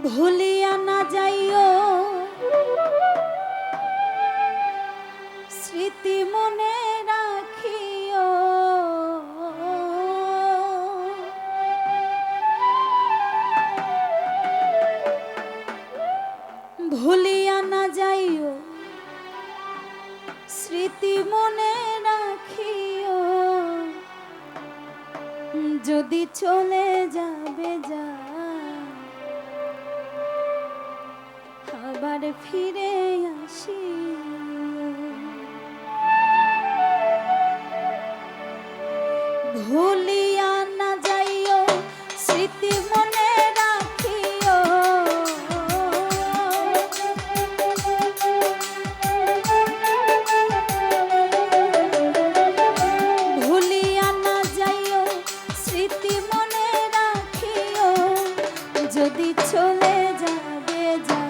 ভুলিয়া না যাইও স্মৃতি মনে রাখিও, ভুলিয়া না যাইও স্মৃতি মনে রাখিও, যদি চলে যাবে যা আবার ফিরে আসি। ভুলিয়া না যাইও স্মৃতি মনে রাখিও, ভুলিয়া না যাইও স্মৃতি মনে রাখিও, যদি চলে যাবে যা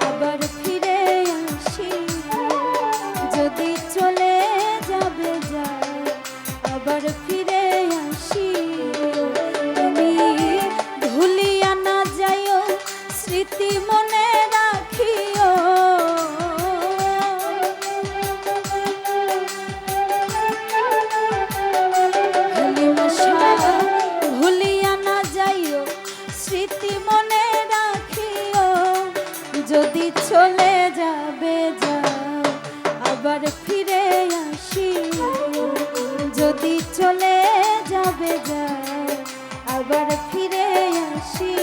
আবার ফিরে আসি, যদি চলে যাবে যা আবার ফিরে আসি। তুমি ভুলিয়া না যাইও স্মৃতি মনে রাখিও, ভুলিয়া না যাইও স্মৃতি মনে রাখিও, যদি চলে যাবে যা আবার ফিরে আসি, যদি চলে যাবে যা আবার ফিরে আসি।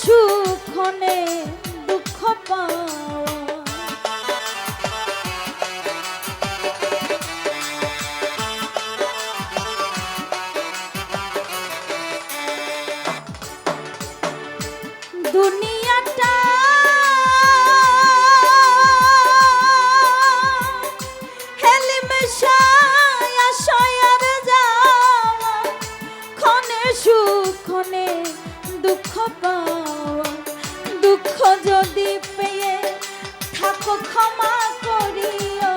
সুখনে দুঃখ পাওয়া, দুনিয়াটা হেলি মেশায় আশায়ার যাওয়া, ক্ষণে সুখনে দুঃখ পাওয়া, দুঃখ যদি পেয়ে থাকো ক্ষমা করিও,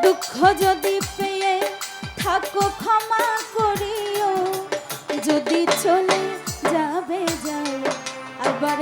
দুঃখ যদি পেয়ে থাকো ক্ষমা করিও, যদি চলে যাবে যাও আবার